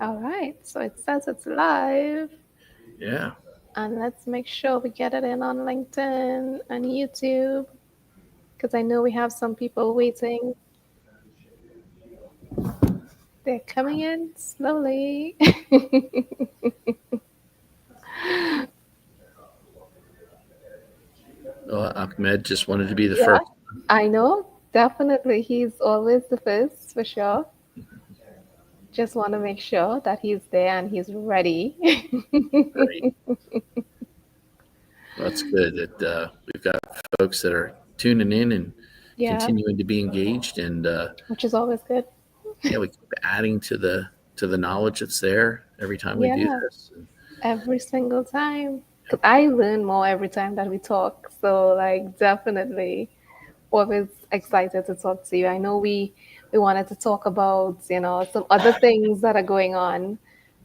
All right, so it says it's live. Yeah. And let's make sure we get it in on LinkedIn and YouTube because I know we have some people waiting. They're coming in slowly. Well, Ahmed just wanted to be the Yeah, first. I know. Definitely. He's always the first for sure. Just want to make sure that he's there and he's ready. Great. Well, that's good that we've got folks that are tuning in and Yeah, continuing to be engaged, and which is always good. yeah, we keep adding to the knowledge that's there every time we do Yeah, this. And, every single time. yep. Because I learn more every time that we talk. So, like, definitely always excited to talk to you. I know we wanted to talk about, some other things that are going on,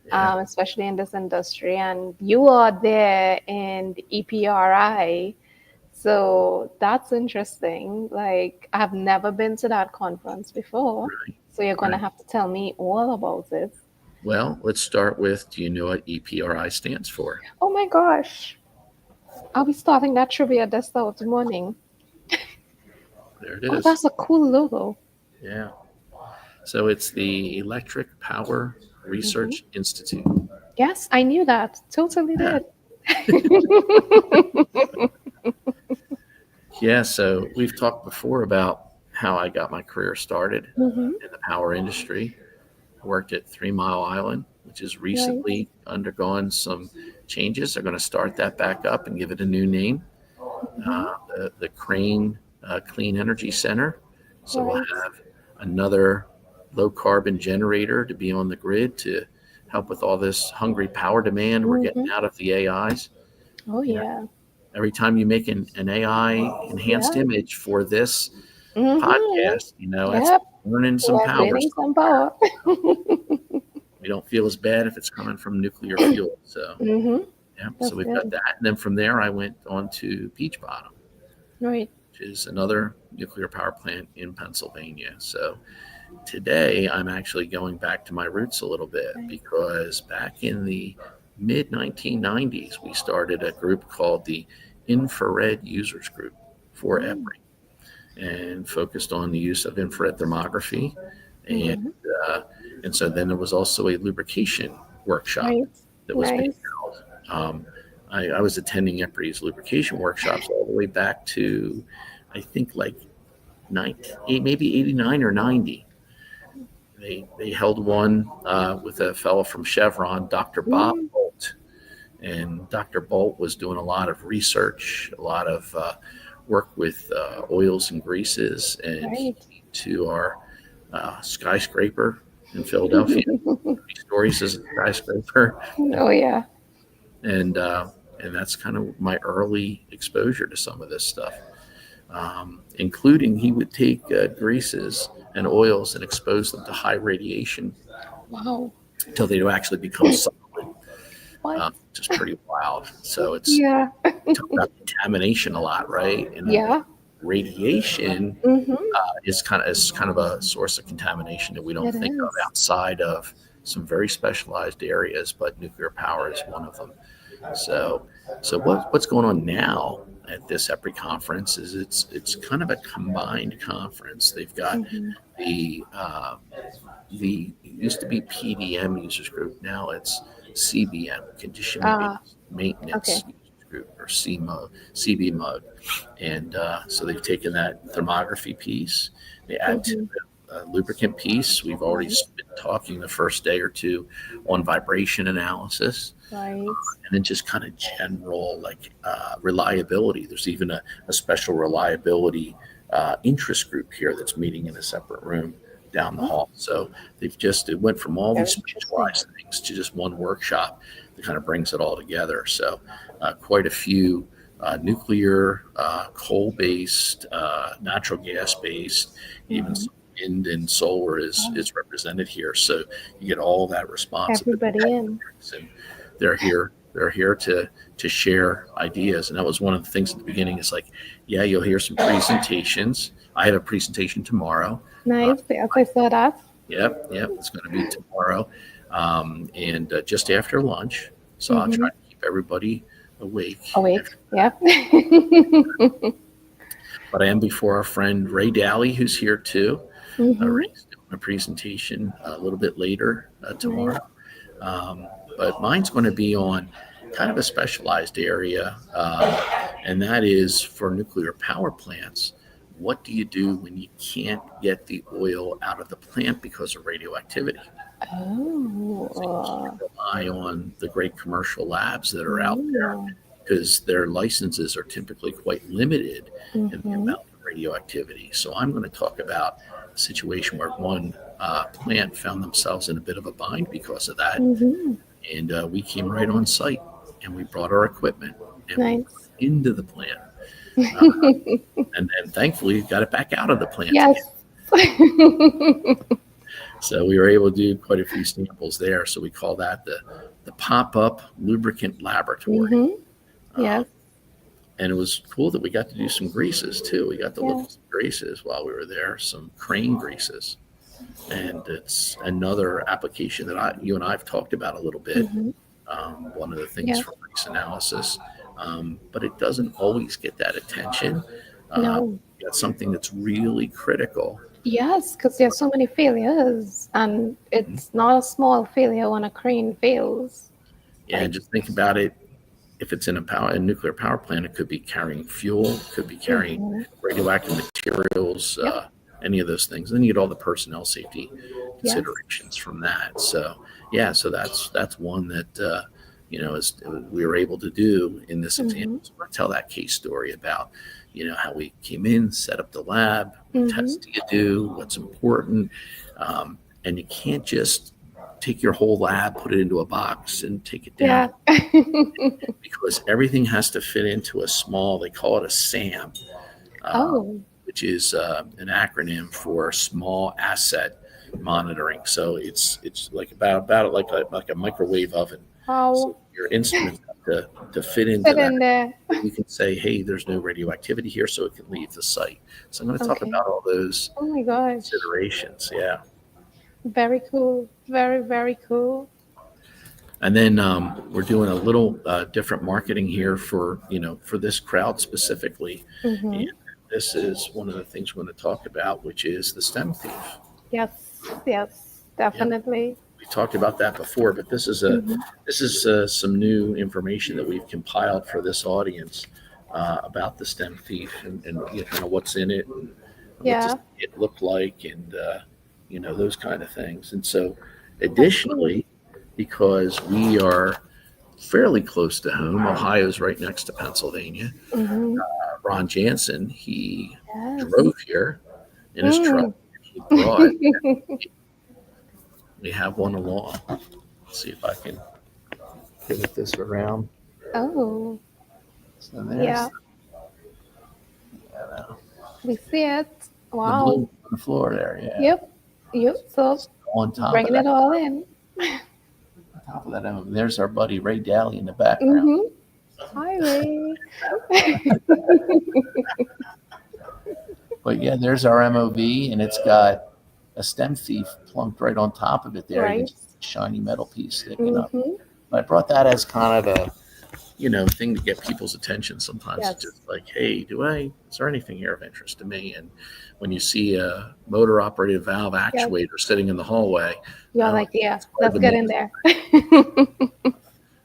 Yeah. especially in this industry. And you are there in the EPRI. So that's interesting. Like, I've never been to that conference before. Right. So you're going to Right. have to tell me all about it. Well, let's start with, do you know what EPRI stands for? Oh my gosh. I'll be starting that trivia this out morning. There it Oh, is. that's a cool logo. Yeah. So it's the Electric Power Hmm. Research Institute. Yes, I knew that. Totally Yeah. did. Yeah. So we've talked before about how I got my career started Hmm. in the power industry. I worked at 3 Mile Island, which has Nice. recently undergone some changes. They're going to start that back up and give it a new name, Hmm. the Crane Clean Energy Center. So we'll Right. have another low carbon generator to be on the grid to help with all this hungry power demand we're getting Hmm. out of the AIs. Oh, You know, yeah. every time you make an AI enhanced Yeah. image for this Hmm. podcast, that's Yep. burning some We're power burning some somewhere. power. We don't feel as bad if it's coming from nuclear fuel. So, Hmm. yeah, so That's we've got good. that. And then from there, I went on to Peach Bottom, Right. which is another nuclear power plant in Pennsylvania. So today, I'm actually going back to my roots a little bit Right. because back in the mid 1990s, we started a group called the Infrared Users Group for Mm. EPRI and focused on the use of infrared thermography. And, Hmm. uh, and so then there was also a lubrication workshop Right. that was being Nice. held. I was attending EPRI's lubrication workshops all the way back to, I think, like 90, maybe 89 or 90. They held one with a fellow from Chevron, Dr. Bob Mm. Bolt. And Dr. Bolt was doing a lot of research, a lot of work with oils and greases, and he Right. came to our skyscraper in Philadelphia. 3 stories as a skyscraper, Oh, yeah. and uh, and that's kind of my early exposure to some of this stuff, including he would take greases and oils and expose them to high radiation Wow. until they would actually become solid, What? which is pretty wild. So it's Yeah. talk about contamination a lot, right? And Yeah. radiation Hmm. is kind of a source of contamination that we don't It think of is. outside of some very specialized areas, but nuclear power is one of them. So, what's going on now at this EPRI conference is it's kind of a combined conference. They've got Hmm. the it used to be PDM users group. Now it's CBM, condition Ah, based maintenance okay. users group, or CBMUG. And so they've taken that thermography piece, they add to Hmm. the lubricant piece. We've already Right. been talking the first day or two on vibration analysis, Right. and then just kind of general like reliability. There's even a special reliability interest group here that's meeting in a separate room down the Oh, hall. So it went from all these very interesting. specialized things to just one workshop that kind of brings it all together. So quite a few nuclear, coal-based, natural gas-based, even Hmm. some wind and solar is represented here. So you get all that responsibility, Everybody in. and they're here to share ideas. And that was one of the things at the beginning. It's like, yeah, you'll hear some presentations. I have a presentation tomorrow. Uh, Nice. Yes, I saw that. Yep, yep. It's going to be tomorrow, and just after lunch. So I'll Mm-hmm. try to keep everybody awake. Awake. Yeah. But I am before our friend Ray Daly, who's here too. Mm-hmm. Ray's doing a presentation a little bit later Nice. tomorrow. Um, but mine's going to be on kind of a specialized area, and that is for nuclear power plants. What do you do when you can't get the oil out of the plant because of radioactivity? So you can't Oh. rely on the great commercial labs that are out there Mm. because their licenses are typically quite limited in the Mm-hmm. amount of radioactivity. So I'm going to talk about a situation where one plant found themselves in a bit of a bind because of that, Mm-hmm. and we came right on site and we brought our equipment and we went Nice. into the plant, uh, and then thankfully got it back out of the plant again. Yes. So we were able to do quite a few samples there. So we call that the pop-up lubricant laboratory. Mm-hmm. Um, Yes. and it was cool that we got to do some greases too. We got to look Yeah. at some greases while we were there, some crane greases. And it's another application that you and I have talked about a little bit. Mm-hmm. One of the things Yeah. for grease analysis, but it doesn't always get that attention. Uh, No. that's something that's really critical. Yes, because there's so many failures, and it's not a small failure when a crane fails. Yeah, Like, and just think about it. If it's in a nuclear power plant, it could be carrying fuel, it could be carrying hmm radioactive materials, yep, any of those things. Then you get all the personnel safety yes, considerations from that. So yeah, so that's one that is we were able to do in this hmm example. So I tell that case story about how we came in, set up the lab, what hmm tests do you do, what's important, and you can't just take your whole lab, put it into a box, and take it yeah. down because everything has to fit into a small. They call it a SAM, uh, Oh, which is an acronym for Small Asset Monitoring. So it's like about like a microwave oven. So how your instruments have to fit into fit that. in there? You can say, hey, there's no radioactivity here, so it can leave the site. So I'm going to talk Okay. about all those Oh my gosh, considerations. Yeah. very cool. Very, very cool. And then we're doing a little different marketing here for this crowd specifically. And hmm this is one of the things we're going to talk about, which is the STEM thief. Yes, yes, Yep, definitely. we talked about that before, but hmm this is some new information that we've compiled for this audience about the STEM thief and what's in it and what does Yeah, it look like and those kind of things. And so, that's cool. additionally, because we are fairly close to home, Ohio's right next to Pennsylvania. hmm Ron Jansen, he Yes. drove here in his truck. Mm. He brought. We have one along. Let's see if I can pivot this around. Oh, So there's yeah, uh, we see it. the Wow. blue on the floor there. Yeah, Yep, yep. So on top of bringing it that, all in. there's our buddy Ray Daly in the background. Mm-hmm. Hi, Ray. But yeah, there's our MOV, and it's got a STEM thief plunked right on top of it there. You can Right. see the shiny metal piece sticking up. Mm-hmm. I brought that as kind of a thing to get people's attention. Sometimes it's Yes. just like, hey, is there anything here of interest to me? And when you see a motor operated valve Yes. actuator sitting in the hallway, You're like, yeah, it's quite let's get in amazing. there.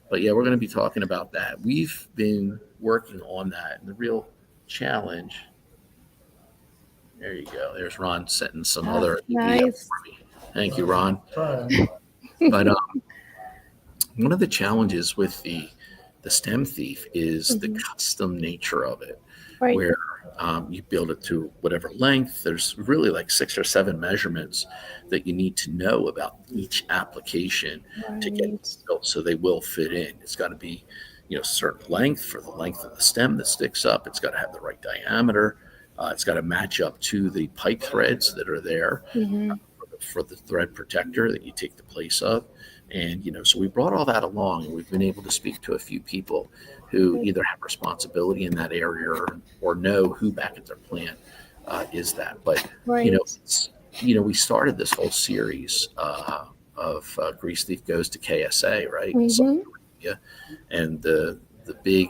But yeah, we're going to be talking about that. We've been working on that, and the real challenge. There you go. There's Ron setting some Ah, other EV up nice. for me. Thank you, Ron. But one of the challenges with the STEM thief is the hmm custom nature of it, Right. where you build it to whatever length. There's really like 6 or 7 measurements that you need to know about each application to get Right. this built so they will fit in. It's got to be, certain length for the length of the stem that sticks up. It's got to have the right diameter. It's got to match up to the pipe threads that are there hmm for the thread protector that you take the place of. And, so we brought all that along and we've been able to speak to a few people who Right. either have responsibility in that area or know who back at their plant is that. But, Right. we started this whole series of Grease Thief Goes to KSA, right? Saudi Mm-hmm. Arabia, and the big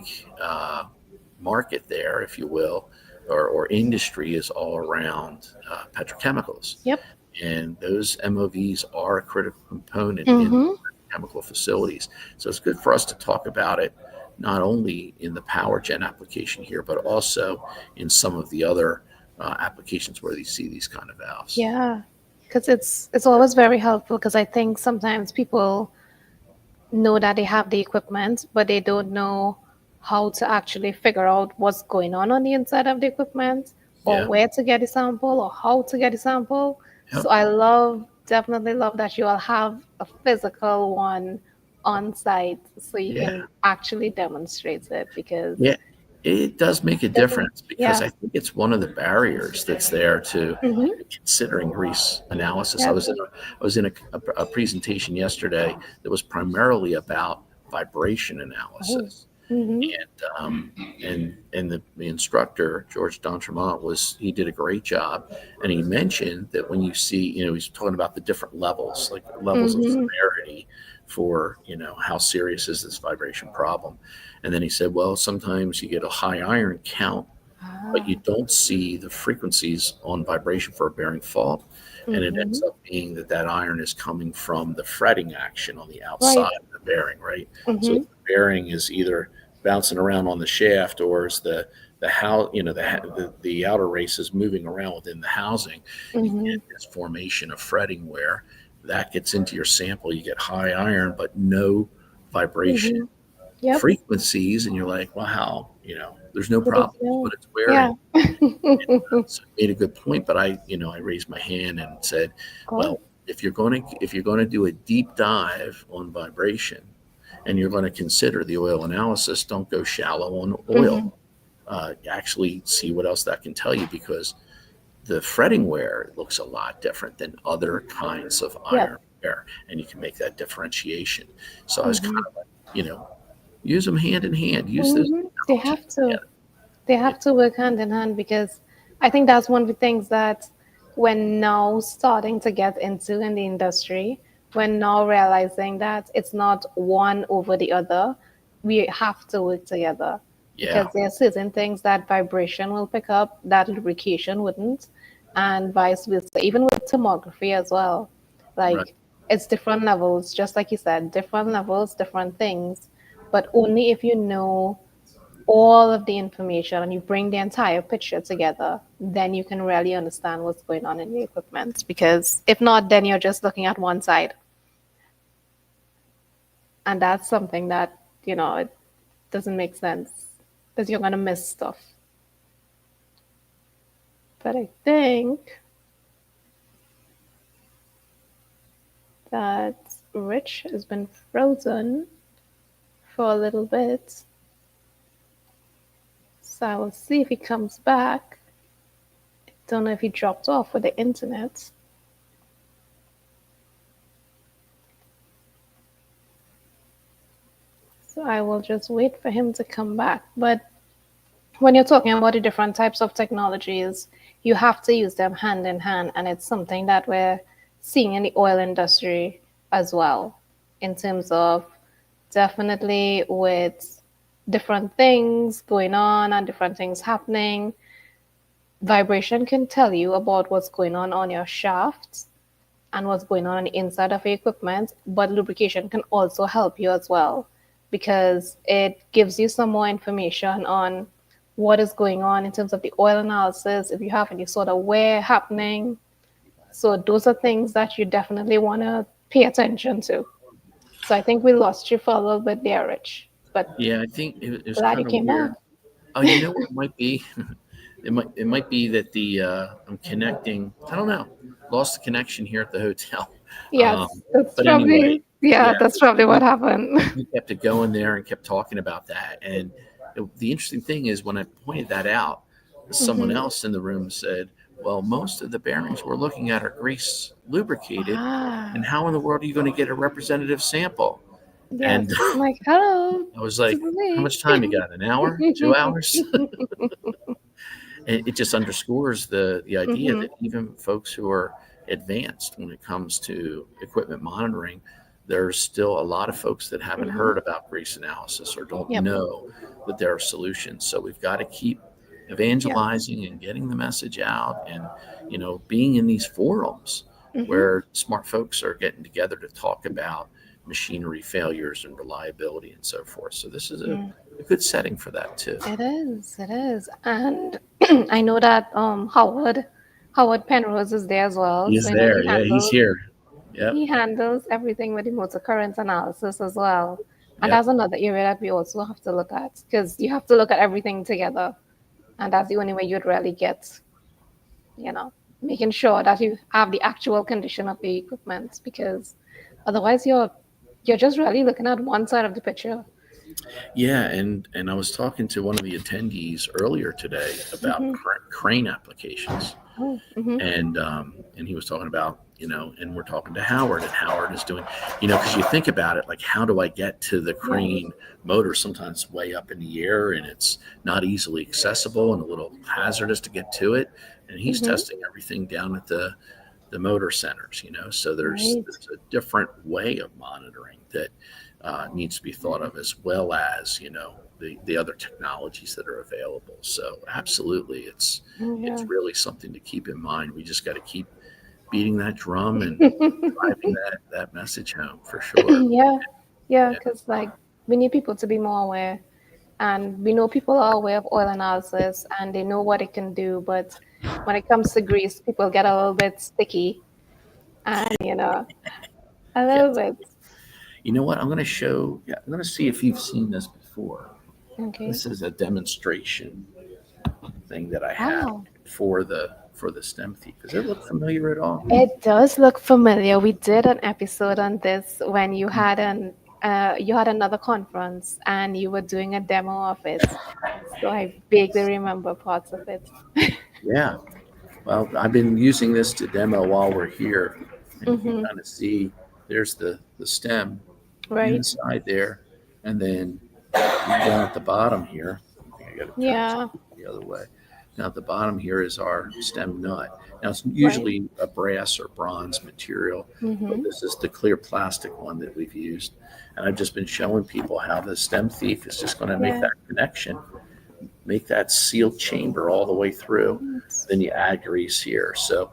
market there, if you will, or industry is all around petrochemicals, Yep. and those MOVs are a critical component in Mm-hmm. chemical facilities. So it's good for us to talk about it not only in the power gen application here, but also in some of the other applications where you see these kind of valves. Yeah. Because it's always very helpful because I think sometimes people know that they have the equipment, but they don't know how to actually figure out what's going on the inside of the equipment or Yeah. where to get a sample or how to get a sample. So Yep. I definitely love that you all have a physical one on site so you Yeah. can actually demonstrate it because Yeah. It does make a it doesn't, difference because yeah. I think it's one of the barriers that's there to Mm-hmm. considering grease analysis. Yep. I was in a presentation yesterday that was primarily about vibration Oh. analysis, Mm-hmm. and the instructor George D'Entremont he did a great job, and he mentioned that when you see, he's talking about the different levels, like levels of Mm-hmm. severity for how serious is this vibration problem. And then he said, well, sometimes you get a high iron count, but Ah. you don't see the frequencies on vibration for a bearing fault. And it Mm-hmm. ends up being that iron is coming from the fretting action on the Right. outside of the bearing, right? So Mm-hmm. if the bearing is either bouncing around on the shaft, or is the how the outer race is moving around within the housing, you Mm-hmm. get this formation of fretting where that gets into your sample. You get high iron, but no vibration Mm-hmm. Yep. frequencies, and you're like, well, how, there's no It is problem, no. but it's wearing. Yeah. So he made a good point, but I raised my hand and said, Cool. well, if you're going to do a deep dive on vibration, and you're going to consider the oil analysis, don't go shallow on Mm-hmm. oil. Actually see what else that can tell you, because the fretting wear looks a lot different than other kinds of Yep. iron wear, and you can make that differentiation. So I was kind Mm-hmm. of like, use them hand in hand, use those Mm-hmm. They technologies have to. together. They Yeah. have to work hand in hand because I think that's one of the things that we're now starting to get into in the industry. We're now realizing that it's not one over the other. We have to work together because Yeah. there are certain things that vibration will pick up that lubrication wouldn't, and vice versa. Even with tomography as well. Right. Like it's different levels, just like you said, different levels, different things. But only if you know all of the information and you bring the entire picture together, then you can really understand what's going on in the equipment. Because if not, then you're just looking at one side. And that's something that, it doesn't make sense because you're going to miss stuff. But I think that Rich has been frozen for a little bit. So I will see if he comes back. Don't know if he dropped off with the internet. So I will just wait for him to come back. But when you're talking about the different types of technologies, you have to use them hand in hand. And it's something that we're seeing in the oil industry as well, in terms of definitely with different things going on and different things happening. Vibration can tell you about what's going on your shaft and what's going on the inside of your equipment, but lubrication can also help you as well because it gives you some more information on what is going on in terms of the oil analysis, if you have any sort of wear happening. So those are things that you definitely want to pay attention to. So I think we lost you for a little bit there, Rich, but Yeah, I think it was glad you kind of came back. weird. Oh, you know what it might be? It might be that the I'm connecting. I don't know. Lost the connection here at the hotel. Um, Yes, that's but anyway, probably, yeah, yeah, that's probably what we, happened. we kept it going there and kept talking about that. And the interesting thing is, when I pointed that out, someone Hmm. else in the room said, "Well, most of the bearings we're looking at are grease lubricated, and Ah, how in the world are you going to get a representative sample?" yes. And I'm like, hello, I was to like, "How me. much time you got? An hour? 2 hours?" And it just underscores the idea Hmm. that even folks who are advanced when it comes to equipment monitoring, there's still a lot of folks that haven't Mm-hmm. heard about grease analysis or don't Yep. know that there are solutions. So we've got to keep Yeah. evangelizing and getting the message out, and being in these forums Mm-hmm. where smart folks are getting together to talk about machinery failures and reliability and so forth. So this is a good setting for that too. It is. It is. And I know that Howard Penrose is there as well. So He's I know there. Yeah, he's here. Yep. he handles everything with the motor current analysis as well. And Yep. that's another area that we also have to look at because you have to look at everything together. And that's the only way you'd really get, you know, making sure that you have the actual condition of the equipment because otherwise you're just really looking at one side of the picture. Yeah, and I was talking to one of the attendees earlier today about Mm-hmm. crane applications, Oh, mm-hmm. and he was talking about and we're talking to Howard, and Howard is doing, because you think about it, like how do I get to the Yes. crane motor? Sometimes way up in the air, and it's not easily accessible and a little hazardous to get to it. And he's Mm-hmm. testing everything down at the motor centers, so Right. there's a different way of monitoring that needs to be thought of, as well as the other technologies that are available. So absolutely, Oh, it's yeah. really something to keep in mind. We just got to keep beating that drum and driving that message home for sure. Yeah. Yeah. Yeah, Because, like, we need people to be more aware. And we know people are aware of oil analysis and they know what it can do. But when it comes to grease, people get a little bit sticky and, a yeah. little bit. You know what? I'm going to show. Yeah, I'm going to see if you've seen this before. Okay. This is a demonstration thing that I have Wow. for the StemThief. Does it look familiar at all? It does look familiar. We did an episode on this when you had another conference and you were doing a demo of it. So I vaguely remember parts of it. Yeah. Well, I've been using this to demo while we're here, and you can Mm-hmm. kind of see there's the stem Right. inside there, and then down at the bottom here, I think I got to turn this Yeah. the other way. Now at the bottom here is our stem nut. Now it's Right. usually a brass or bronze material, but Mm-hmm. this is the clear plastic one that we've used. And I've just been showing people how the StemThief is just going to make Yeah. that connection, make that sealed chamber all the way through. Right. Then you add grease here. So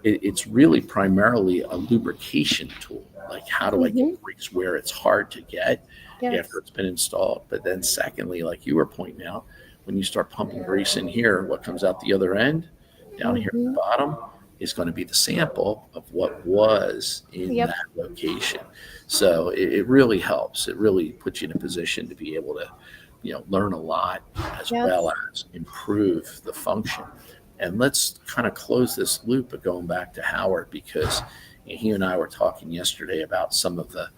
it's really primarily a lubrication tool. Like, how do I get Mm-hmm. grease where it's hard to get after Yes. it's been installed? But then, secondly, like you were pointing out, when you start pumping grease in here, what comes out the other end, down here at the Mm-hmm. bottom, is going to be the sample of what was in Yep. that location. So it really helps. It really puts you in a position to be able to, learn a lot, as well Yes. as improve the function. And let's kind of close this loop of going back to Howard, because he and I were talking yesterday about some of the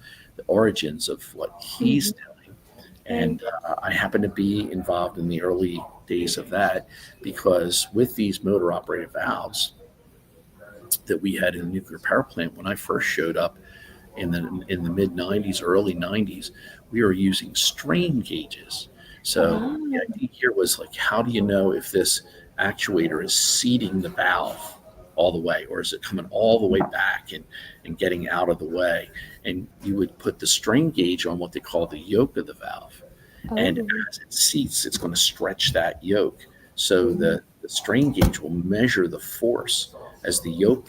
origins of what he's Mm-hmm. doing. Right. And I happen to be involved in the early days of that, because with these motor operated valves that we had in the nuclear power plant, when I first showed up in the mid 90s, early 90s, we were using strain gauges. So the Ah. idea here was like, how do you know if this actuator is seating the valve all the way, or is it coming all the way back and getting out of the way? And you would put the strain gauge on what they call the yoke of the valve. And Oh. as it seats, it's going to stretch that yoke. So the strain gauge will measure the force as the yoke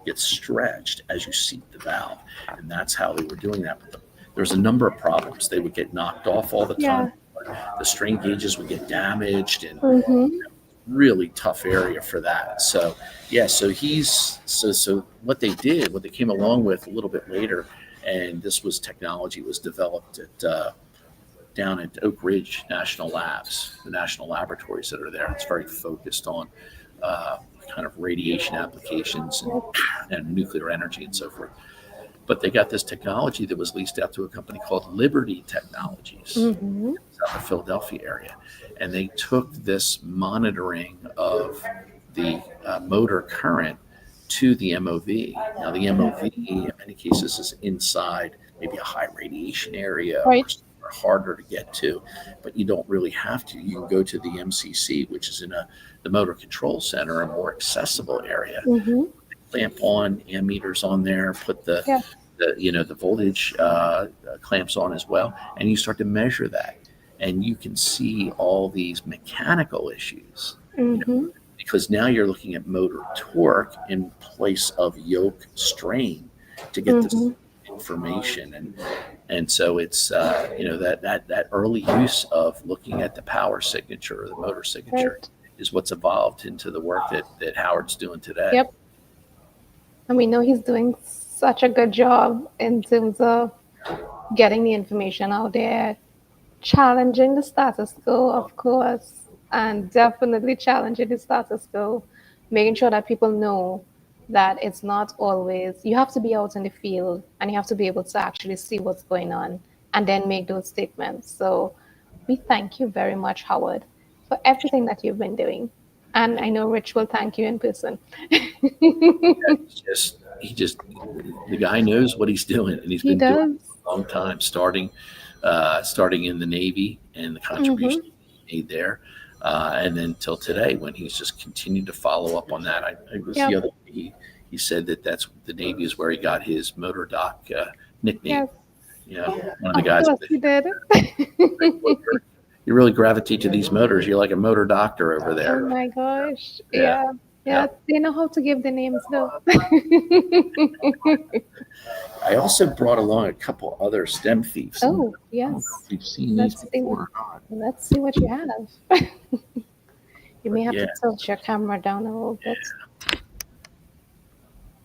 gets stretched as you seat the valve. And that's how they were doing that. But there's a number of problems. They would get knocked off all the time. Yeah. The strain gauges would get damaged, and Mm-hmm. really tough area for that. So yeah, so what they came along with a little bit later, and this was technology was developed at down at Oak Ridge National Labs, the national laboratories that are there. It's very focused on uh, kind of radiation applications and nuclear energy and so forth. But they got this technology that was leased out to a company called Liberty Technologies Mm-hmm. out of the Philadelphia area. And they took this monitoring of the motor current to the MOV. Now, the MOV in many cases is inside maybe a high radiation area or Right. somewhere harder to get to, but you don't really have to. You can go to the MCC, which is in the motor control center, a more accessible area. Mm-hmm. clamp on ammeters on there, put the Yeah. the voltage clamps on as well, and you start to measure that, and you can see all these mechanical issues, Mm-hmm. because now you're looking at motor torque in place of yoke strain to get this Mm-hmm. information. And so it's that early use of looking at the power signature or the motor signature Right. is what's evolved into the work that Howard's doing today. Yep. And we know he's doing such a good job in terms of getting the information out there, challenging the status quo, of course, and definitely challenging the status quo, making sure that people know that it's not always, you have to be out in the field and you have to be able to actually see what's going on and then make those statements. So we thank you very much, Howard, for everything that you've been doing. And I know Rich will thank you in person. He just the guy knows what he's doing, and he's He been doing it does. for a long time, starting in the Navy and the Mm-hmm. contribution he made there, and then till today when he's just continued to follow up on that. It was the Yep. other he said that's the Navy is where he got his motor doc nickname. Yes. One of the Of guys course he did. you really gravitate to these motors. You're like a motor doctor over Oh there. my gosh. Yeah. Yeah. Yeah. Yeah. They know how to give the names though. I also brought along a couple other stem thieves. Oh, I don't know yes. if you've seen these Let's see. before or not. Let's see what you have. You may have Yeah. to tilt your camera down a little bit.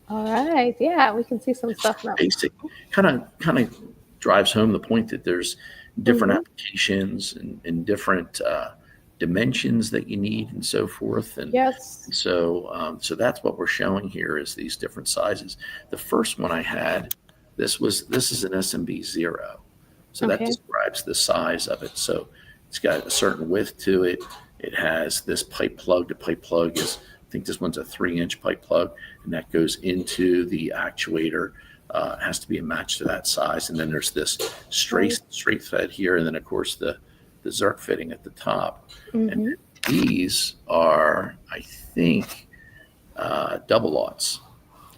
All right. Yeah, we can see some stuff now. Basic kind of drives home the point that there's different Mhm. applications and different dimensions that you need and so forth. And Yes. so that's what we're showing here is these different sizes. The first one I had, this is an SMB 0. So that Okay. describes the size of it. So it's got a certain width to it. It has this pipe plug. The pipe plug is, I think this one's a 3-inch pipe plug, and that goes into the actuator. It has to be a match to that size. And then there's this straight thread here, and then of course the Zerk fitting at the top. And Mm-hmm. then these are, I think, double aughts.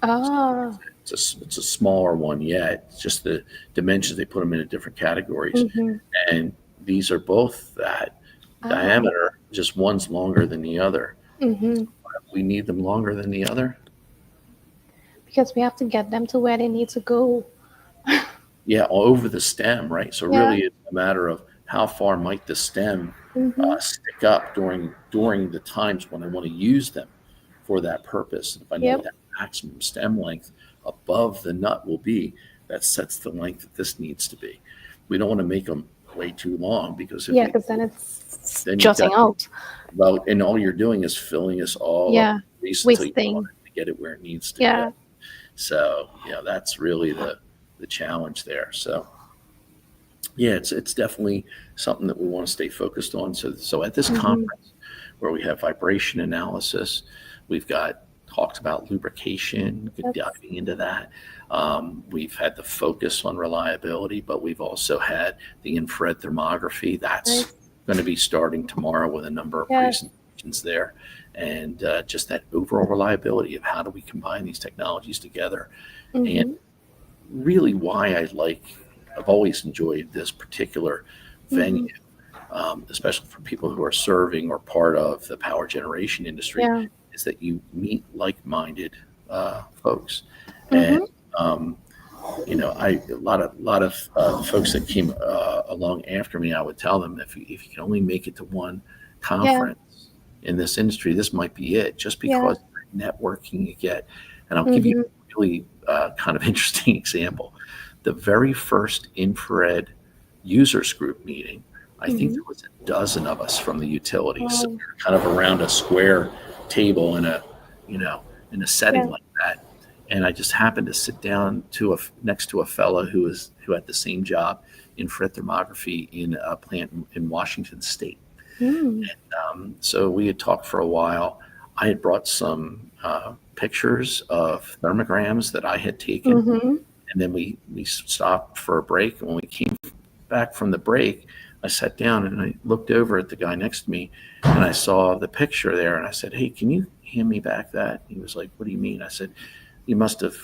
Ah. It's a smaller one yet. It's just the dimensions, they put them into different categories. Mm-hmm. And these are both that Ah. diameter, just one's longer than the other. Mm-hmm. We need them longer than the other. Because we have to get them to where they need to go. Yeah, all over the stem, right? So Yeah. really it's a matter of how far might the stem Mm-hmm. stick up during the times when I want to use them for that purpose. If I know Yep. what that maximum stem length above the nut will be, that sets the length that this needs to be. We don't want to make them way too long, because if Yeah, we, because then it's then you've jutting got out. about, and all you're doing is filling us all Yeah. up until you Wasting. want it to get it where it needs to Yeah. go. So that's really the challenge there. So yeah, it's definitely something that we want to stay focused on. So at this Mhm. conference where we have vibration analysis, we've got talks about lubrication, Yes. diving into that. We've had the focus on reliability, but we've also had the infrared thermography. That's Nice. going to be starting tomorrow with a number of Yes. presentations there. And just that overall reliability of how do we combine these technologies together. Mm-hmm. And really why I've always enjoyed this particular venue, especially for people who are serving or part of the power generation industry, Yeah. is that you meet like-minded folks. Mm-hmm. And a lot of folks that came along after me, I would tell them, if you can only make it to one conference in this industry, this might be it, just because of the networking you get. And I'll give you a really kind of interesting example. The very first infrared users group meeting, I think there was a dozen of us from the utilities. So we were kind of around a square table in a setting like that. And I just happened to sit down next to a fellow who had the same job, infrared thermography, in a plant in Washington State. And so we had talked for a while. I had brought some pictures of thermograms that I had taken. And then we stopped for a break. And when we came back from the break, I sat down and I looked over at the guy next to me, and I saw the picture there. And I said, "Hey, can you hand me back that. He was like, what do you mean? I said, you must have,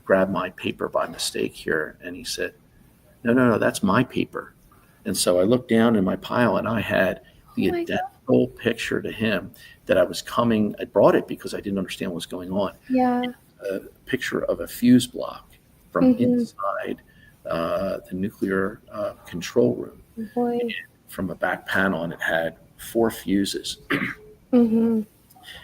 grabbed my paper by mistake here. And he said, no, no, no, that's my paper. And so I looked down in my pile and I had Oh the my God. identical picture to him that I brought it because I didn't understand what was going on. Yeah. A picture of a fuse block from Mm-hmm. inside the nuclear control room. Boy. From a back panel, and it had four fuses. Mm-hmm.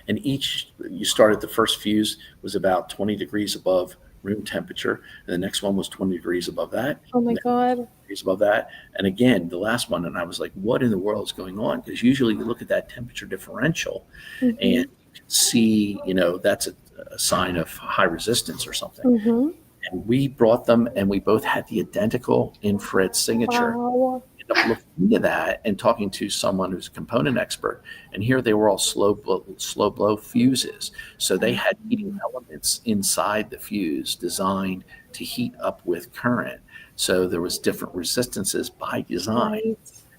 And you started, the first fuse was about 20 degrees above room temperature, and the next one was 20 degrees above that, Oh my and then God. degrees above that, and again the last one. And I was like, what in the world is going on? Because usually you look at that temperature differential and Mm-hmm. you can see, that's a sign of high resistance or something. Mm-hmm. And we brought them, and we both had the identical infrared signature. Wow. Up looking into that and talking to someone who's a component expert, and here they were all slow blow fuses. So they had heating elements inside the fuse designed to heat up with current. So there was different resistances by design. Right.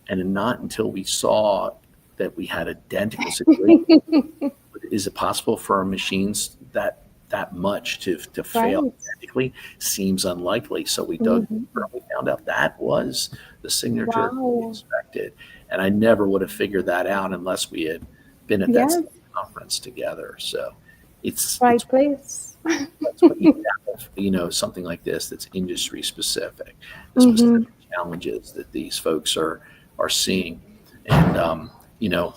And not until we saw that we had identical situation, is it possible for our machines that much to fail Right. identically? Seems unlikely. So we dug Mm-hmm. deeper and we found out that was the signature we Wow. expected. And I never would have figured that out unless we had been at that Yes. conference together. So it's Right place. that's what you have, something like this that's industry specific, the Mm-hmm. specific challenges that these folks are seeing. And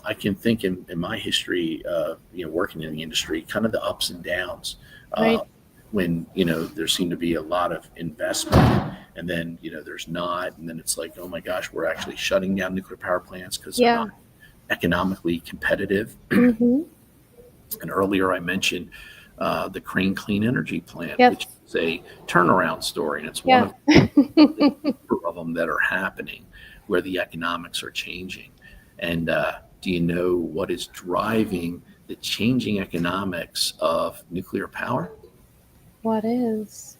I can think in my history, working in the industry, kind of the ups and downs. Uh, Right. when there seemed to be a lot of investment, and then there's not, and then it's like, oh my gosh, we're actually shutting down nuclear power plants because they're Yeah. not economically competitive. Mm-hmm. And earlier I mentioned the Crane Clean Energy Plant, Yes. which is a turnaround story, and it's one Yeah. of them that are happening where the economics are changing. And do you know what is driving the changing economics of nuclear power? What is?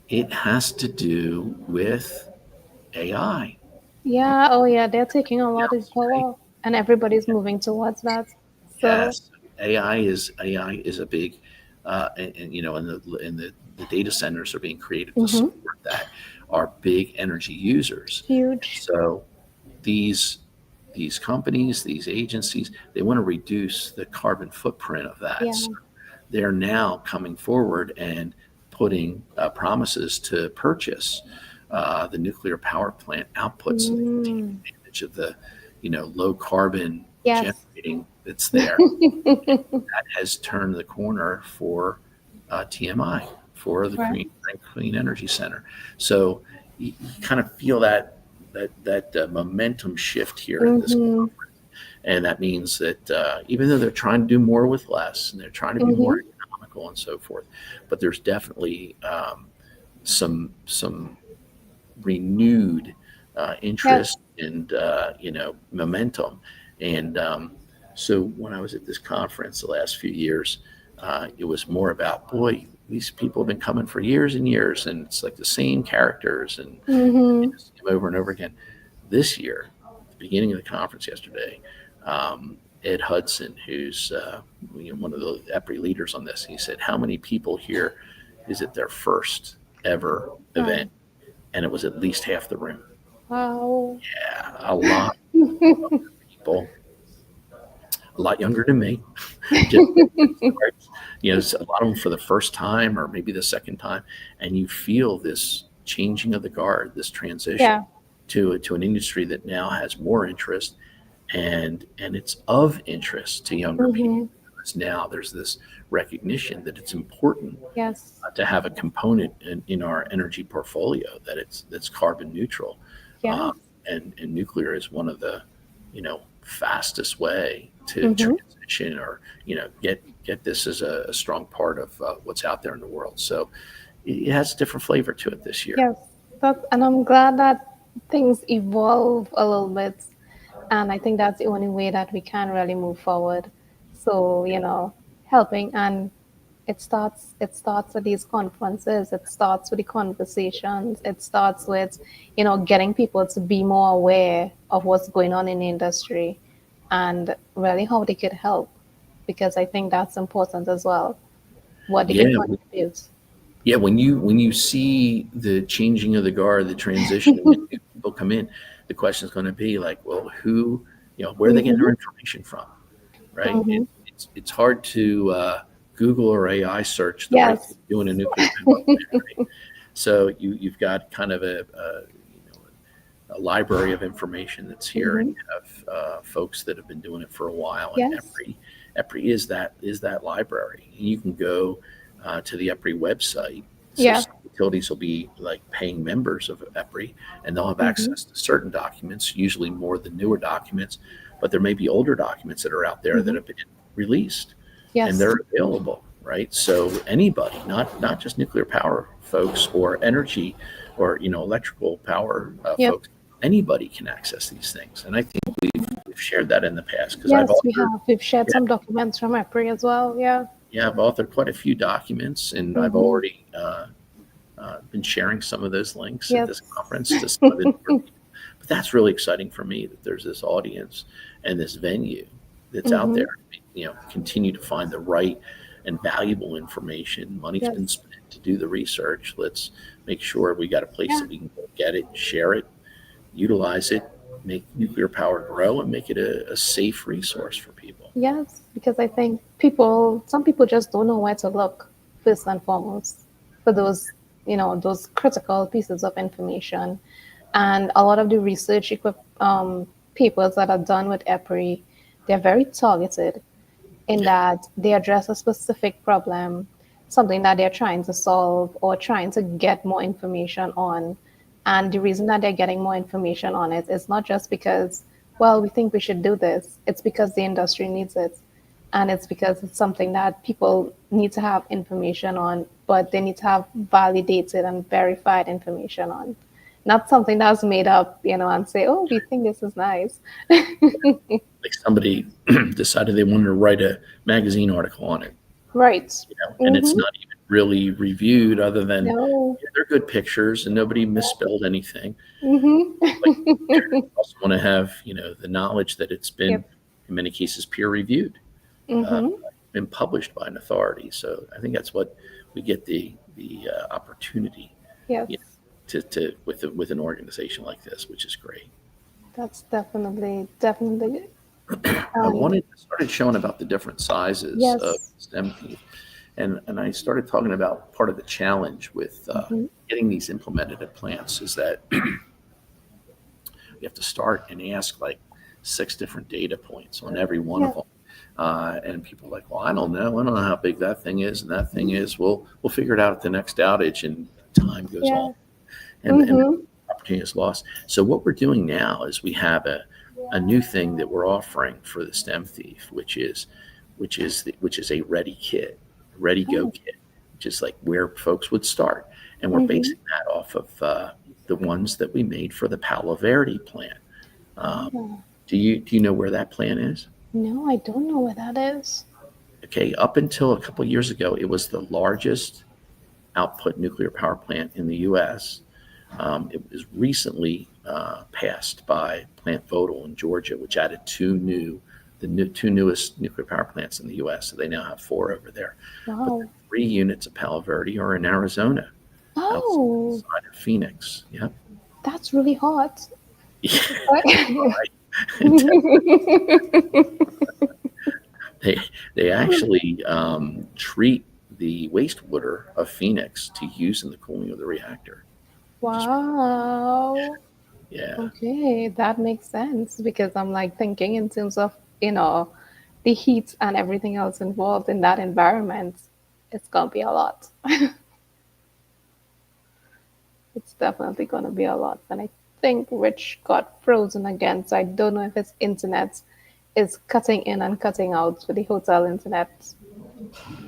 It has to do with AI. Yeah. Oh yeah. They're taking a lot of Yes, right? power, and everybody's moving towards that. So. Yes, AI is a big, and the data centers are being created to Mm-hmm. support that, are big energy users. Huge. So these these companies, these agencies, they want to reduce the carbon footprint of that. Yeah. So they're now coming forward and putting promises to purchase the nuclear power plant outputs so they can take Mm. advantage of the, low carbon Yes. generating that's there. That has turned the corner for TMI, for the Right. Clean Energy Center. So you kind of feel that momentum shift here at this Mm-hmm. conference, and that means that even though they're trying to do more with less, and they're trying to be Mm-hmm. more economical and so forth, but there's definitely some renewed Yes. interest and momentum. And so when I was at this conference the last few years, it was more about, boy, these people have been coming for years and years, and it's like the same characters, and Mm-hmm. just over and over again. This year, at the beginning of the conference yesterday, Ed Hudson, who's one of the EPRI leaders on this, he said, "How many people here is it their first ever Wow. event?" And it was at least half the room. Wow. Yeah, a lot of people, a lot younger than me, just a lot of them for the first time or maybe the second time, and you feel this changing of the guard, this transition Yeah. to an industry that now has more interest, and it's of interest to younger people, Mm-hmm. because now there's this recognition that it's important Yes. to have a component in our energy portfolio that's carbon neutral, Yes. um, and nuclear is one of the fastest way to Mm-hmm. transition, or get this as a strong part of what's out there in the world. So it has a different flavor to it this year. Yes. And I'm glad that things evolve a little bit. And I think that's the only way that we can really move forward. So, helping, and it starts with these conferences, it starts with the conversations, it starts with, getting people to be more aware of what's going on in the industry and really how they could help. because I think that's important as well, what they can Yeah, contribute. yeah. When you see the changing of the guard, the transition, and new people come in, the question is going to be like, well, who, where are they getting their Mm-hmm. information from, right? Mm-hmm. It's hard to Google or AI search the right thing Yes. to do in a nuclear power plant, right? So you've got kind of a library of information that's here, and Mm-hmm. you have folks that have been doing it for a while. And Yes. EPRI is that library. And you can go to the EPRI website. So Yeah. some utilities will be like paying members of EPRI, and they'll have Mm-hmm. access to certain documents, usually more than newer documents. But there may be older documents that are out there that Mm-hmm. have been released, and Yes. they're available, right? So anybody, not just nuclear power folks or energy or electrical power Yep. folks, anybody can access these things. And I think we've shared that in the past because I've Yes, we authored, have. We've shared yeah, some documents from EPRI as well. Yeah. yeah, I've authored quite a few documents, and I've Mm-hmm. already been sharing some of those links at Yes. this conference to some of the newer people. But that's really exciting for me that there's this audience and this venue that's out Mm-hmm. there. Continue to find the right and valuable information. Money's been Yes. spent to do the research. Let's make sure we got a place Yeah. that we can go get it, share it, utilize it, make nuclear power grow, and make it a safe resource for people. Yes, because I think some people just don't know where to look first and foremost for those, those critical pieces of information. And a lot of the papers that are done with EPRI, they're very targeted in Yeah. that they address a specific problem, something that they're trying to solve or trying to get more information on. And the reason that they're getting more information on it is not just because, well, we think we should do this, it's because the industry needs it. And it's because it's something that people need to have information on, but they need to have validated and verified information on. Not something that's made up, and say, oh, we think this is nice. Like somebody decided they wanted to write a magazine article on it, Right. and it's Mm-hmm. not even really reviewed other than, No. yeah, they're good pictures and nobody misspelled anything. But you Mm-hmm. also want to have, the knowledge that it's been, Yep. in many cases, peer reviewed, uh, Mm-hmm. been published by an authority. So I think that's what we get the opportunity, Yes. you know, to with an organization like this, which is great. That's definitely. I Um, started showing about the different sizes of yes. StemThief, and I started talking about part of the challenge with Mm-hmm. getting these implemented at plants is that you have to start and ask like 6 different data points on every one of Yeah. them. And people are like, well, I don't know how big that thing is, and that thing is. We'll figure it out at the next outage, and time goes on, Yeah. and Mm-hmm. opportunity is lost. So what we're doing now is we have a new thing that we're offering for the StemThief, which is a ready kit, ready go Oh. kit, just like where folks would start, and we're Mm-hmm. basing that off of the ones that we made for the Palo Verde plant. Um, Oh. do you know where that plant is? No, I don't know where that is. Okay, up until a couple of years ago, it was the largest output nuclear power plant in the U.S. It was recently passed by Plant Vogtle in Georgia, which added two newest nuclear power plants in the U.S. So they now have 4 over there. But the Wow. 3 units of Palo Verde are in Arizona, Oh, outside of Phoenix. Yep. that's really hot. They they actually treat the wastewater of Phoenix to use in the cooling of the reactor, which is Wow. yeah. Okay, that makes sense because I'm like thinking in terms of, the heat and everything else involved in that environment. It's gonna be a lot. It's definitely gonna be a lot. And I think Rich got frozen again, so I don't know if his internet is cutting in and cutting out with the hotel internet.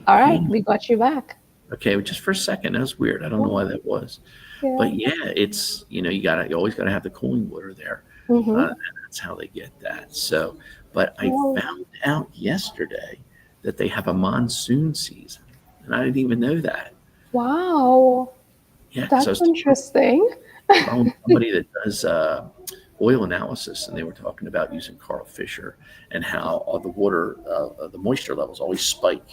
All right, we got you back. Okay, just for a second, that was weird. I don't know Yeah. why that was, Yeah. but yeah, it's you always gotta have the cooling water there. Mm-hmm. And that's how they get that. So, but I Oh, found out yesterday that they have a monsoon season, and I didn't even know that. wow. Yeah, because I That's was interesting. following somebody that does oil analysis, and they were talking about using Carl Fisher and how the water, the moisture levels always spike.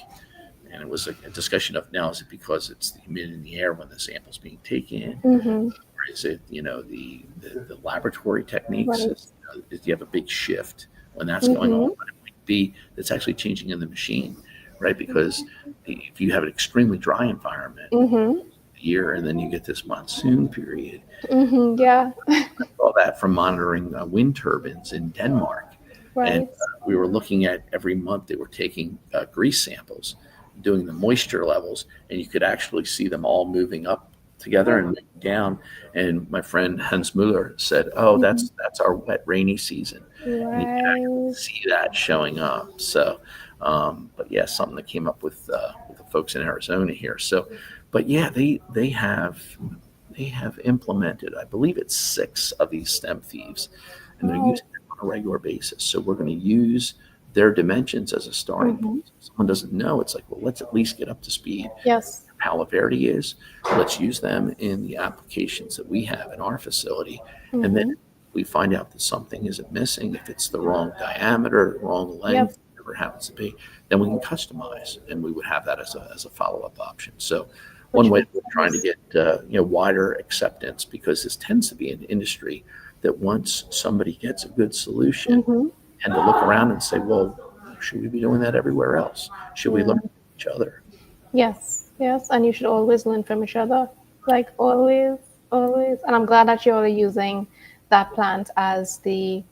And it was a discussion of, now, is it because it's the humidity in the air when the sample's being taken? Mm-hmm. Or is it, the laboratory techniques? Right. Do you have a big shift when that's going on? Mm-hmm. But it might be that's actually changing in the machine, right? Because if you have an extremely dry environment Mm-hmm. year, and then you get this monsoon period, Mm-hmm. Yeah. all that from monitoring wind turbines in Denmark. And Right. we were looking at every month they were taking grease samples, doing the moisture levels, and you could actually see them all moving up together and moving down. And my friend Hans Mueller said, "Oh, Mm-hmm. that's our wet rainy season," and you can actually Right. see that showing up. So, but yeah, something that came up with the folks in Arizona here. So, but yeah, they have implemented, I believe it's 6 of these STEM thieves, and they're Wow. using them on a regular basis. So we're going to use their dimensions as a starting Mm-hmm. point. If someone doesn't know, it's like, well, let's at least get up to speed. Yes. Palo Verde is. Let's use them in the applications that we have in our facility. And then Mm-hmm. we find out that something isn't missing, if it's the wrong diameter, the wrong Yep. length, whatever it happens to be, then we can customize, and we would have that as a follow-up option. So one Which way makes we're trying to sense. get wider acceptance, because this tends to be an industry that once somebody gets a good solution, Mm-hmm. and to look around and say, well, should we be doing that everywhere else? Should we learn Yeah. from each other? Yes. Yes. And you should always learn from each other. Like always, always. And I'm glad that you're using that plant as the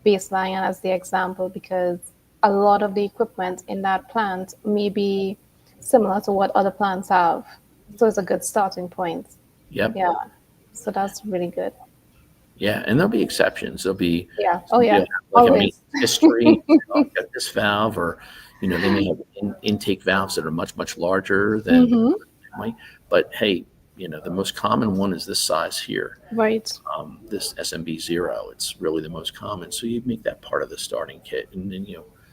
baseline and as the example, because a lot of the equipment in that plant may be similar to what other plants have. So it's a good starting point. Yep. Yeah. So that's really good. Yeah, and there'll be exceptions. There'll be Yeah. Oh, somebody will yeah. have like a maintenance Always. history. I've got this valve, or they may have intake valves that are much, much larger than Mm-hmm. might. But hey, the most common one is this size here, Right. this SMB0. It's really the most common. So you make that part of the starting kit, and then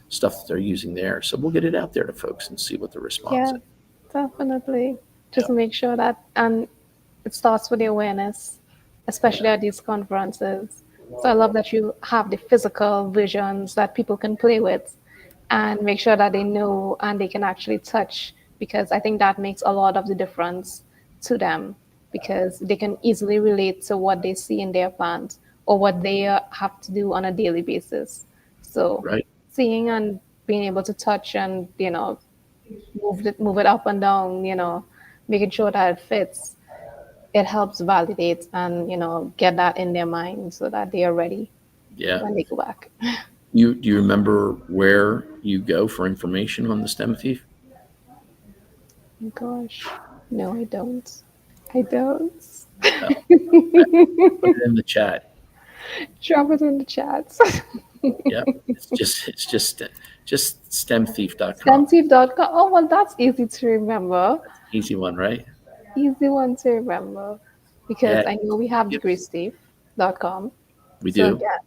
stuff that they're using there. So we'll get it out there to folks and see what the response Yeah, is. definitely. Just Yeah, make sure that, and it starts with the awareness, especially yeah, at these conferences. So I love that you have the physical visions that people can play with and make sure that they know and they can actually touch, because I think that makes a lot of the difference to them, because they can easily relate to what they see in their plant or what they have to do on a daily basis. So right. seeing and being able to touch and move it up and down, making sure that it fits, it helps validate and get that in their mind so that they are ready Yeah. when they go back. Do you remember where you go for information on the STEM thief? Gosh, no, I don't. I don't. No. Put it in the chat. Drop it in the chat. Yep. It's just StemThief.com. StemThief.com. Oh, well, that's easy to remember. Easy one, right? Easy one to remember, because Yeah. I know we have Gives degreesteve.com. we So do. yeah,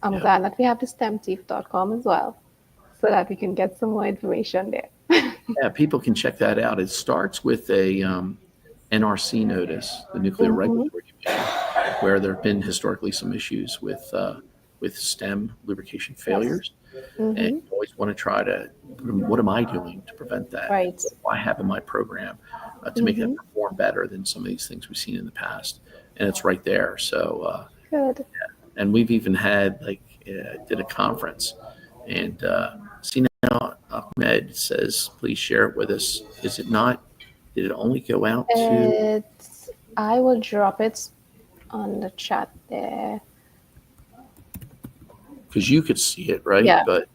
I'm Yeah. glad that we have the StemThief.com as well, so that we can get some more information there. Yeah. People can check that out. It starts with a NRC notice, the Nuclear Mm-hmm. Regulatory Commission, where there have been historically some issues with STEM lubrication Yes. failures. And Mm-hmm. you always want to try to, what am I doing to prevent that? Right. What do I have in my program to make that Mm-hmm. perform better than some of these things we've seen in the past? And it's right there. So, Good. and we've even had did a conference, and see now Ahmed says, please share it with us. Is it not? Did it only go out to? It's, I will drop it on the chat there. Because you could see it, right? Yeah. But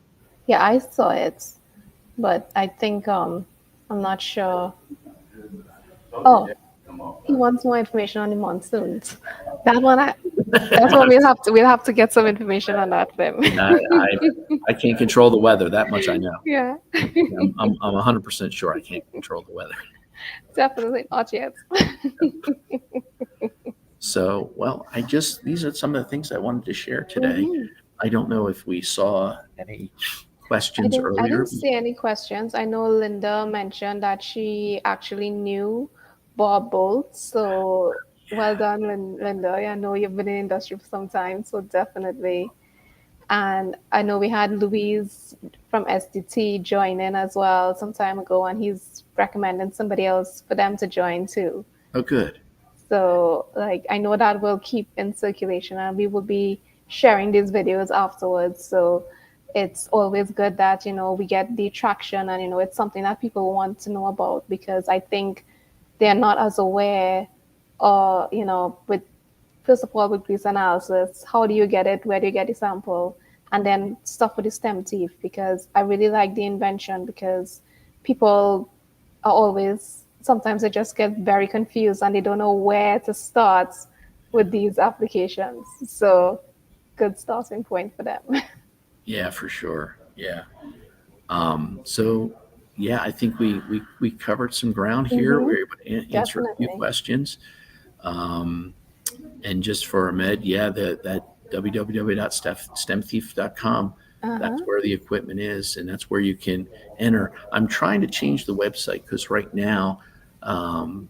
Yeah, I saw it, but I think I'm not sure. Oh, he wants more information on the monsoons. That one, that's what we'll have to get some information on that then. I, I, I can't control the weather. That much I know. Yeah, I'm 100% sure I can't control the weather. definitely not yet. So, well, these are some of the things I wanted to share today. Hmm. I don't know if we saw any questions I earlier. didn't see any questions. I know Linda mentioned that she actually knew Bob Bolt, so Well done, Linda. I know you've been in the industry for some time, so definitely. And I know we had Louise from SDT join in as well some time ago, and he's recommending somebody else for them to join too. Oh, good. So, like, I know that will keep in circulation, and we will be sharing these videos afterwards. So, it's always good that, we get the traction and, it's something that people want to know about because I think they're not as aware, with first of all, with grease analysis, how do you get it? Where do you get the sample? And then stuff with the StemThief, because I really like the invention because people are always, sometimes they just get very confused and they don't know where to start with these applications. So, good starting point for them. Yeah, for sure. Yeah. So, yeah, I think we covered some ground here. We Mm-hmm. were able to answer a few Definitely. questions. Um, and just for Ahmed, yeah, that www.stemthief.com, that's Uh-huh. where the equipment is, and that's where you can enter. I'm trying to change the website because right now, um,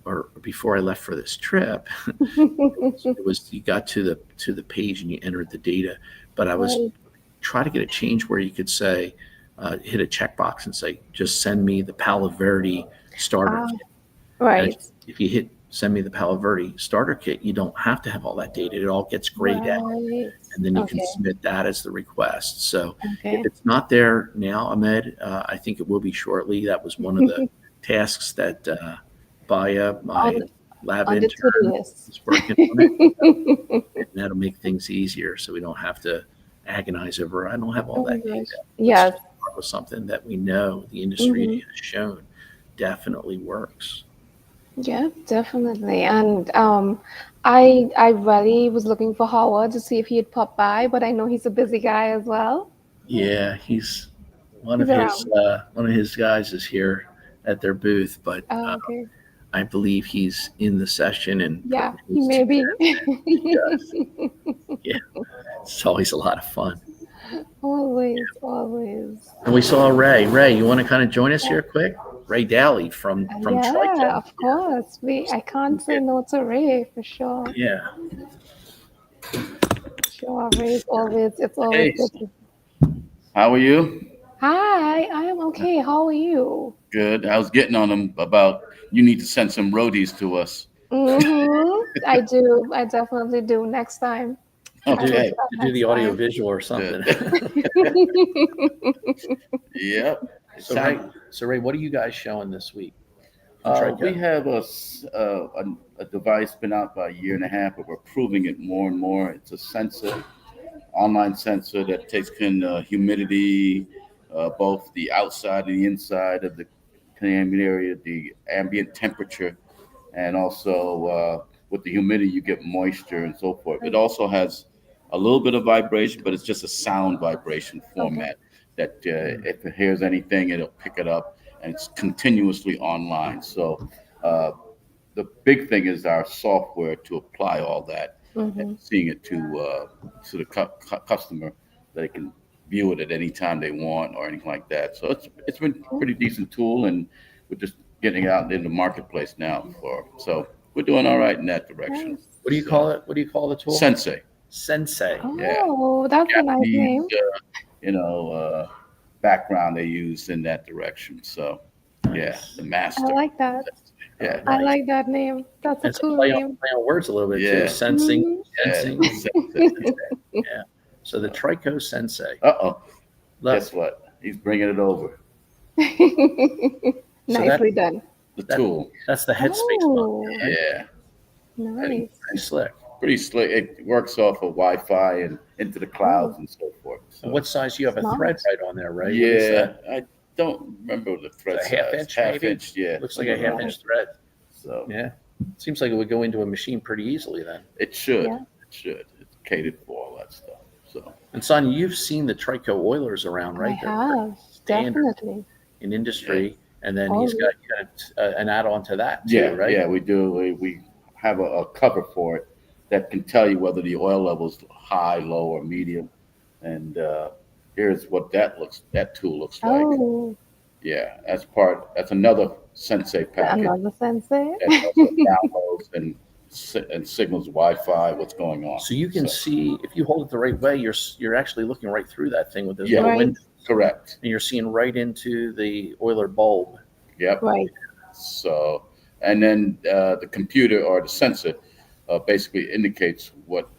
or before I left for this trip, it was you got to the page and you entered the data, but I was Right. try to get a change where you could say, hit a checkbox and say, just send me the Palo Verde starter Ah, kit. And right. if you hit send me the Palo Verde starter kit, you don't have to have all that data. It all gets grayed out. Right. And then you can Okay. submit that as the request. So if Okay. it's not there now, Ahmed, I think it will be shortly. That was one of the tasks that Baya, my on lab on the to-do intern, list. is working on it. And that'll make things easier so we don't have to agonize over, I don't have all Oh my that gosh. data. Let's Yes. just start with something that we know the industry Hmm. has shown definitely works. Yeah, definitely. And I really was looking for Howard to see if he'd pop by, but I know he's a busy guy as well. Yeah, he's He's around. one of his guys is here at their booth, but Oh, okay. I believe he's in the session and Yeah, putting he his may two be. cents in. He does. Yeah, it's always a lot of fun. Always, always. And we saw Ray. Ray, you want to kind of join us here quick? Ray Daly from Yeah, Trico. of course. I can't say no to Ray for sure. Yeah. Sure, Ray is always, it's always Hey, good to. how are you? Hi, I am okay. How are you? Good. I was getting on them about you need to send some roadies to us. I do. I definitely do. Next time. To I will do do Okay. that to do the next audio time. visual or Uh, something. yep. It So Ray, sound, what are you guys showing this week from we Trico? have a device been out about a year and a half, but we're proving it more and more. It's a sensor, online sensor that takes in humidity, both the outside and the inside of the containment area, the ambient temperature, and also with the humidity you get moisture and so forth. It also has a little bit of vibration, but it's just a sound vibration Okay. format that if it hears anything, it'll pick it up, and it's continuously online. So the big thing is our software to apply all that and Mm-hmm. seeing it to the customer that they can view it at any time they want or anything like that. So it's been a pretty decent tool, and we're just getting it out in the marketplace now. So we're doing all right in that direction. Nice. What do you So call it? What do you call the tool? Sensei, Sensei. yeah, Oh, that's a nice Japanese, name. you know, background they use in that direction. So yeah, Nice. the I master. like that. Yeah, I Nice. like that name. That's a And it's a cool name. play on words a little bit too. yeah, Sensing, Hmm. yeah. sensing, Sensei. sensei. Yeah. So the Trico Sensei. Uh-oh. Look, Guess what? He's bringing it over. so that Nicely done. The that tool. that's the headspace button, Oh, right? Yeah. And nice. Pretty slick. pretty slick. It works off of Wi-Fi and into the Oh, clouds and so forth. And So what size? You have a thread smart. right on there, right? What is yeah, that? I don't remember the thread A half size. inch, Half maybe? inch, yeah, Looks like a somewhere half around Right. there. inch thread. So Yeah. Seems like it would go into a machine pretty easily then. it should. Yeah. It should. It's catered for all that stuff. So And Sonia, you've seen the Trico Oilers around, I right? They're pretty have. standard Definitely. in yeah, industry. And then he's Always. got an add-on to that too, yeah, right? yeah. We do. We have a cover for it that can tell you whether the oil level's high, low, or medium. And here's what that tool looks like. Oh, Yeah, that's another Sensei package Another sensei. that also downloads and signals Wi-Fi, what's going on. So you can see if you hold it the right way, you're actually looking right through that thing with those Yeah. little Right. windows, Correct. and you're seeing right into the Euler bulb. Yep. Right. So, and then the computer or the sensor basically indicates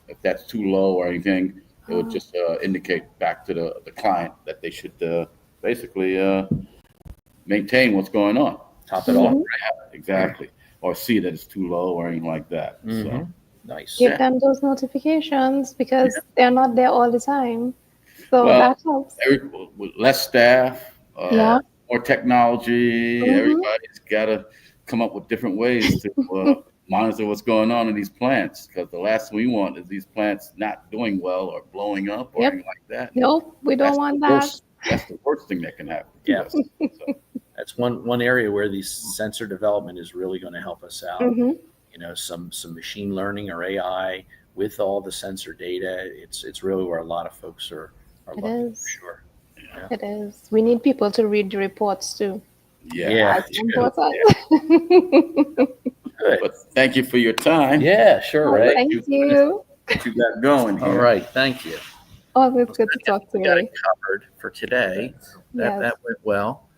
if that's too low or anything. It would just indicate back to the client that they should basically maintain what's going on. Top it off. Exactly. Or see that it's too low or anything like that. So, Mhm. Nice. Give them those notifications because they're not there all the time. So well, that helps. with less staff, Yeah. more technology, Mhm. everybody's got to come up with different ways to monitor what's going on in these plants. Because the last thing we want is these plants not doing well or blowing up or Yep. anything like that. Nope, we don't That's want the that. worst. That's the worst thing that can happen to Yeah. us. So, That's one area where the sensor development is really going to help us out. Mhm. You know, some machine learning or AI with all the sensor data. It's really where a lot of folks are It looking is. for sure. It is. We need people to read the reports too. yeah. That's important. Good. But thank you for your time. Yeah, sure, Ray. Thank you. What you got going here. All right, thank you. Always good to talk to We got you. it covered for today. Yes. That went well.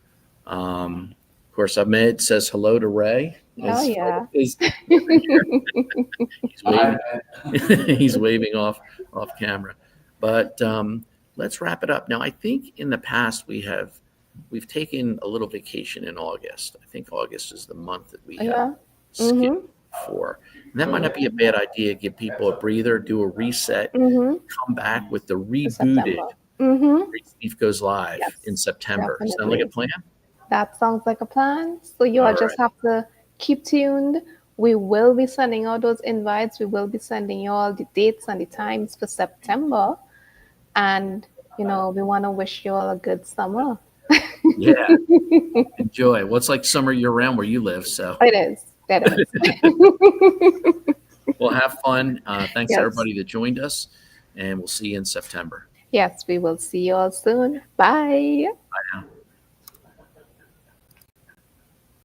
Of course, Ahmed says hello to Ray. Oh, yeah. He's waving, he's waving off camera. But let's wrap it up. Now, I think in the past we've taken a little vacation in August. I think August is the month that we have Yeah. skipped Mhm. for. And that might not be a bad idea. Give people a breather, do a reset, Mhm. come back with the rebooted September. Mhm. StemThief goes live Yes, in September. Sound definitely. like a plan? That sounds like a plan. So you all All just have to keep tuned. We will be sending out those invites. We will be sending you all the dates and the times for September. And we want to wish you all a good summer. Yeah. Enjoy. Well, it's like summer year round where you live. So It is. It is. we'll have fun. Thanks Yes. to everybody that joined us, and we'll see you in September. Yes, we will see you all soon. Bye. Bye now.